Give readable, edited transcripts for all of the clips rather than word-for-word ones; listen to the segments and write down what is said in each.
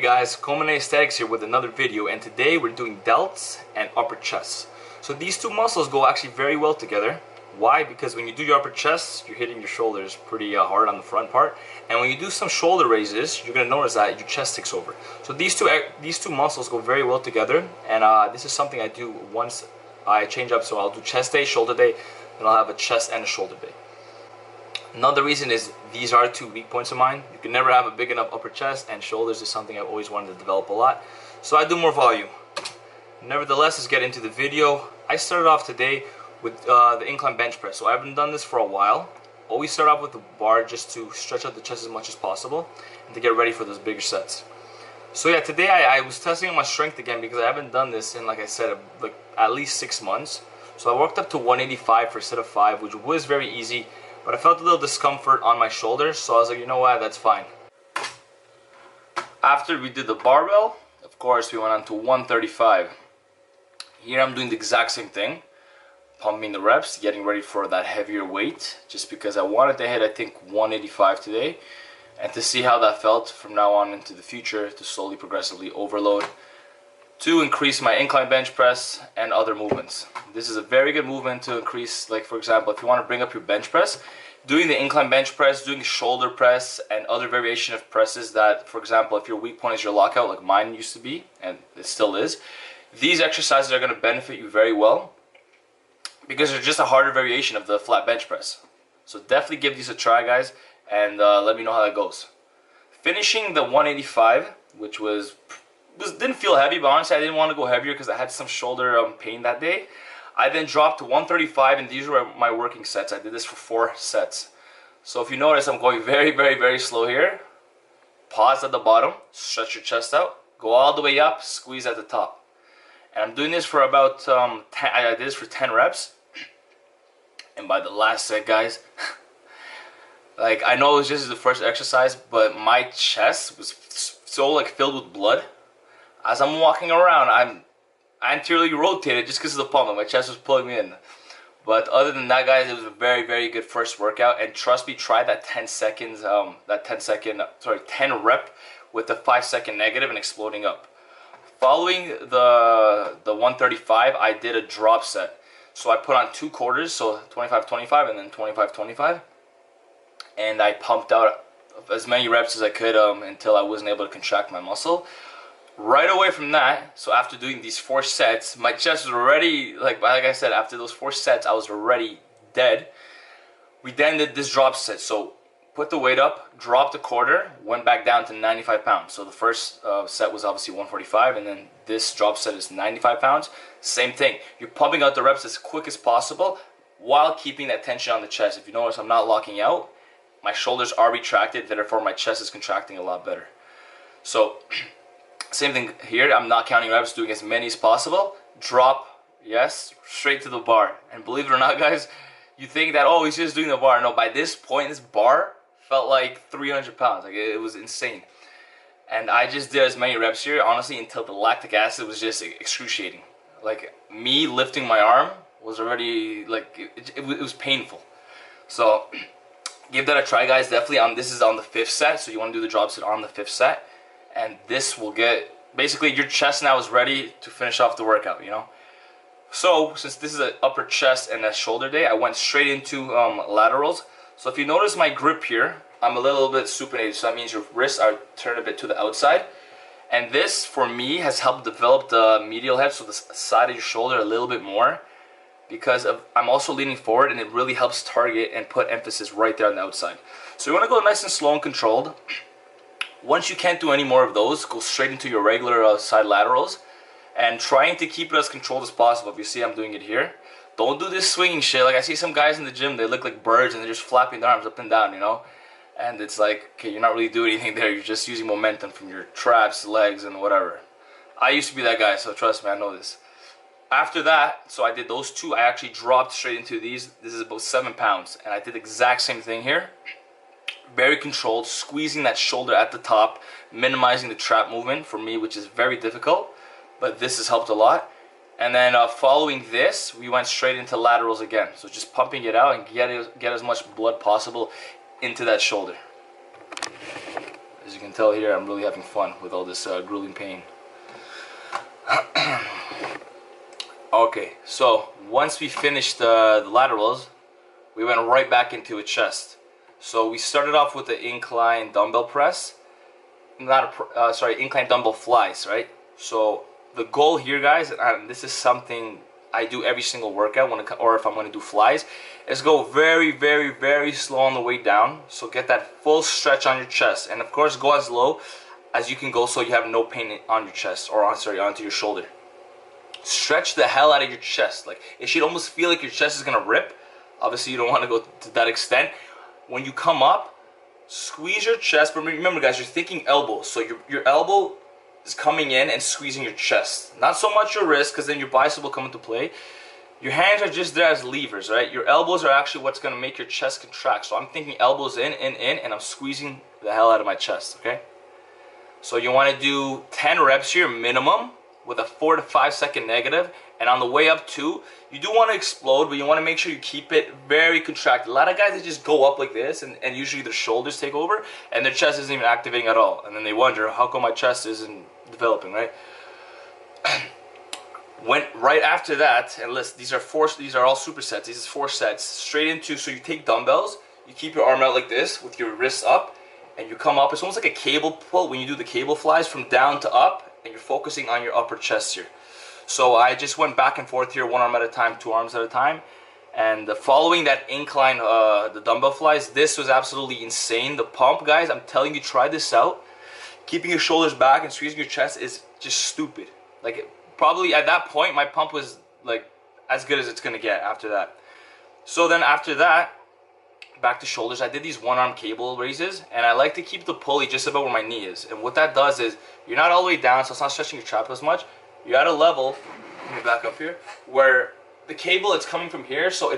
guys, Common Aesthetics here with another video, and today we're doing delts and upper chest. So these two muscles go actually very well together. Why? Because when you do your upper chest, you're hitting your shoulders pretty hard on the front part, and when you do some shoulder raises, you're gonna notice that your chest takes over. So these two muscles go very well together, and this is something I do once I change up. So I'll do chest day, shoulder day, and I'll have a chest and a shoulder day. Another reason is these are two weak points of mine. You can never have a big enough upper chest, and shoulders is something I've always wanted to develop a lot. So I do more volume. Nevertheless, let's get into the video. I started off today with the incline bench press. So I haven't done this for a while. Always start off with the bar just to stretch out the chest as much as possible and to get ready for those bigger sets. So yeah, today I was testing my strength again because I haven't done this in, like I said, like at least 6 months. So I worked up to 185 for a set of 5, which was very easy. But I felt a little discomfort on my shoulders, so I was like, you know what, that's fine. After we did the barbell, of course, we went on to 135. Here I'm doing the exact same thing, pumping the reps, getting ready for that heavier weight, just because I wanted to hit, I think, 185 today, and to see how that felt from now on into the future, to slowly, progressively overload, to increase my incline bench press and other movements. This is a very good movement to increase, like for example, if you want to bring up your bench press, doing the incline bench press, doing shoulder press, and other variation of presses that, for example, if your weak point is your lockout, like mine used to be, and it still is, these exercises are going to benefit you very well because they're just a harder variation of the flat bench press. So definitely give these a try, guys, and let me know how that goes. Finishing the 185, which didn't feel heavy, but honestly I didn't want to go heavier because I had some shoulder pain that day. I then dropped to 135, and these were my working sets. I did this for 4 sets. So if you notice, I'm going very slow here. Pause at the bottom, stretch your chest out, go all the way up, squeeze at the top. And I'm doing this for about I did this for 10 reps. And by the last set, guys, like, I know this is the first exercise, but my chest was so like filled with blood. As I'm walking around, I'm anteriorly rotated just because of the pump, and my chest was pulling me in. But other than that, guys, it was a very good first workout. And trust me, try that 10 rep with the 5-second negative and exploding up. Following the 135, I did a drop set. So I put on 2 quarters, so 25-25 and then 25-25. And I pumped out as many reps as I could until I wasn't able to contract my muscle. Right away from that, so after doing these 4 sets, my chest was already, like I said, after those 4 sets, I was already dead. We then did this drop set. So put the weight up, dropped a quarter, went back down to 95 pounds. So the first set was obviously 145, and then this drop set is 95 pounds. Same thing. You're pumping out the reps as quick as possible while keeping that tension on the chest. If you notice, I'm not locking out. My shoulders are retracted, therefore my chest is contracting a lot better. So same thing here, I'm not counting reps, doing as many as possible. Drop, yes, straight to the bar. And believe it or not, guys, you think that, oh, he's just doing the bar. No, by this point, this bar felt like 300 pounds. Like, it was insane. And I just did as many reps here, honestly, until the lactic acid was just excruciating. Like, me lifting my arm was already, like, it was painful. So give that a try, guys. Definitely, this is on the 5th set, so you want to do the drop set on the 5th set. And this will get, basically your chest now is ready to finish off the workout, you know. So since this is an upper chest and a shoulder day, I went straight into laterals. So if you notice my grip here, I'm a little bit supinated, so that means your wrists are turned a bit to the outside. And this, for me, has helped develop the medial head, so the side of your shoulder a little bit more, because I'm also leaning forward, and it really helps target and put emphasis right there on the outside. So you want to go nice and slow and controlled. Once you can't do any more of those, go straight into your regular side laterals, and trying to keep it as controlled as possible. If you see I'm doing it here, don't do this swinging shit. Like, I see some guys in the gym, they look like birds and they're just flapping their arms up and down, you know. And it's like, okay, you're not really doing anything there. You're just using momentum from your traps, legs, and whatever. I used to be that guy, so trust me, I know this. After that, so I did those 2. I actually dropped straight into these. This is about 7 pounds, and I did the exact same thing here. Very controlled, squeezing that shoulder at the top, minimizing the trap movement for me, which is very difficult, but this has helped a lot. And then following this, we went straight into laterals again. So just pumping it out and get as much blood possible into that shoulder. As you can tell here, I'm really having fun with all this grueling pain. Okay, so once we finished the laterals, we went right back into a chest. So we started off with the incline dumbbell press, incline dumbbell flies, right? So the goal here, guys, and this is something I do every single workout or if I'm going to do flies, is go very, very, very slow on the way down. So get that full stretch on your chest, and of course go as low as you can go so you have no pain on your chest or onto your shoulder. Stretch the hell out of your chest. Like, it should almost feel like your chest is gonna rip. Obviously you don't want to go to that extent. When you come up, squeeze your chest, but remember guys, you're thinking elbow, so your elbow is coming in and squeezing your chest, not so much your wrist, because then your bicep will come into play. Your hands are just there as levers, right? Your elbows are actually what's gonna make your chest contract. So I'm thinking elbows in, and I'm squeezing the hell out of my chest, okay? So you want to do 10 reps here minimum with a 4 to 5 second negative, and on the way up too, you do want to explode, but you want to make sure you keep it very contracted. A lot of guys, they just go up like this, and usually their shoulders take over and their chest isn't even activating at all, and then they wonder how come my chest isn't developing, right? Right after that, and listen, these are all supersets. These are 4 sets straight into. So you take dumbbells, you keep your arm out like this with your wrists up, and you come up. It's almost like a cable pull when you do the cable flies from down to up, and you're focusing on your upper chest here. So I just went back and forth here, 1 arm at a time, 2 arms at a time, and following that incline, the dumbbell flies, this was absolutely insane. The pump, guys, I'm telling you, try this out. Keeping your shoulders back and squeezing your chest is just stupid. Like, probably at that point, my pump was like as good as it's gonna get after that. So then after that, back to shoulders, I did these 1-arm cable raises, and I like to keep the pulley just about where my knee is. And what that does is, you're not all the way down, so it's not stretching your trap as much. You're at a level, let me back up here, where the cable, it's coming from here, so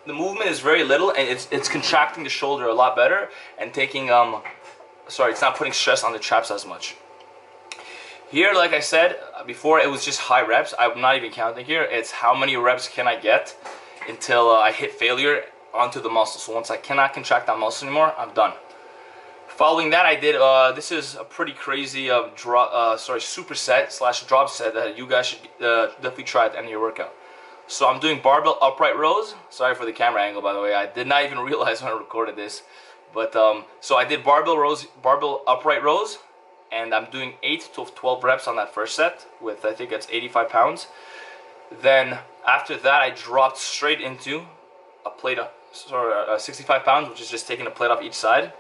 the movement is very little, and it's contracting the shoulder a lot better, and taking it's not putting stress on the traps as much. Here, like I said before, it was just high reps. I'm not even counting here. It's how many reps can I get until I hit failure onto the muscle. So once I cannot contract that muscle anymore, I'm done. Following that, I did this is a pretty crazy superset slash drop set that you guys should definitely try at the end of your workout. So I'm doing barbell upright rows. Sorry for the camera angle, by the way. I did not even realize when I recorded this. But so I did barbell upright rows, and I'm doing 8 to 12 reps on that first set with, I think it's 85 pounds. Then after that, I dropped straight into a plate of 65 pounds, which is just taking a plate off each side,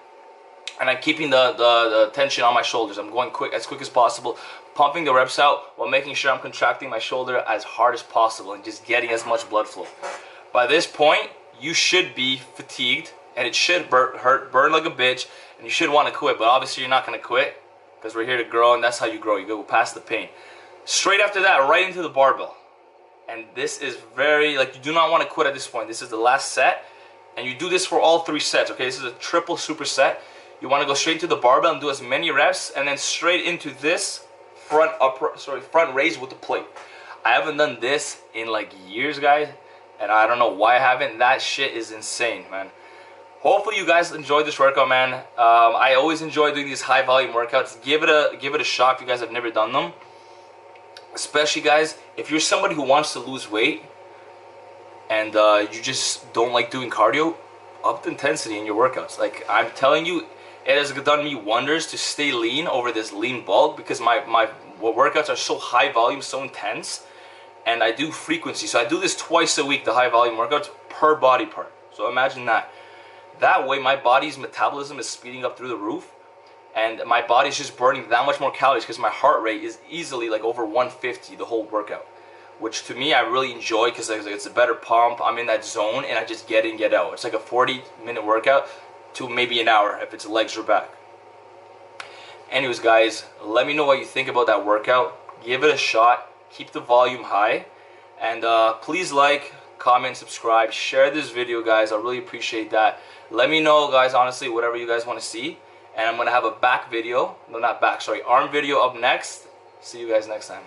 and I'm keeping the tension on my shoulders. I'm going as quick as possible, pumping the reps out while making sure I'm contracting my shoulder as hard as possible and just getting as much blood flow. By this point, you should be fatigued, and it should burn like a bitch, and you should want to quit. But obviously you're not going to quit, because we're here to grow, and that's how you grow. You go past the pain. Straight after that, right into the barbell. And this is very, like, you do not want to quit at this point. This is the last set, and you do this for all 3 sets, okay? This is a triple superset. You want to go straight into the barbell and do as many reps, and then straight into this front raise with the plate. I haven't done this in like years, guys, and I don't know why I haven't. That shit is insane, man. Hopefully you guys enjoyed this workout, man. I always enjoy doing these high volume workouts. Give it a shot if you guys have never done them. Especially, guys, if you're somebody who wants to lose weight and you just don't like doing cardio, up the intensity in your workouts. Like, I'm telling you, it has done me wonders to stay lean over this lean bulk, because my workouts are so high volume, so intense, and I do frequency. So I do this twice a week, the high volume workouts per body part. So imagine that. That way my body's metabolism is speeding up through the roof, and my body's just burning that much more calories, because my heart rate is easily like over 150 the whole workout, which to me I really enjoy, because it's a better pump. I'm in that zone, and I just get in, get out. It's like a 40-minute workout to maybe an hour if it's legs or back. Anyways, guys, let me know what you think about that workout. Give it a shot. Keep the volume high, and please like, comment, subscribe, share this video, guys. I really appreciate that. Let me know, guys, honestly, whatever you guys want to see. And I'm going to have a back video, no, not back, sorry, arm video up next. See you guys next time.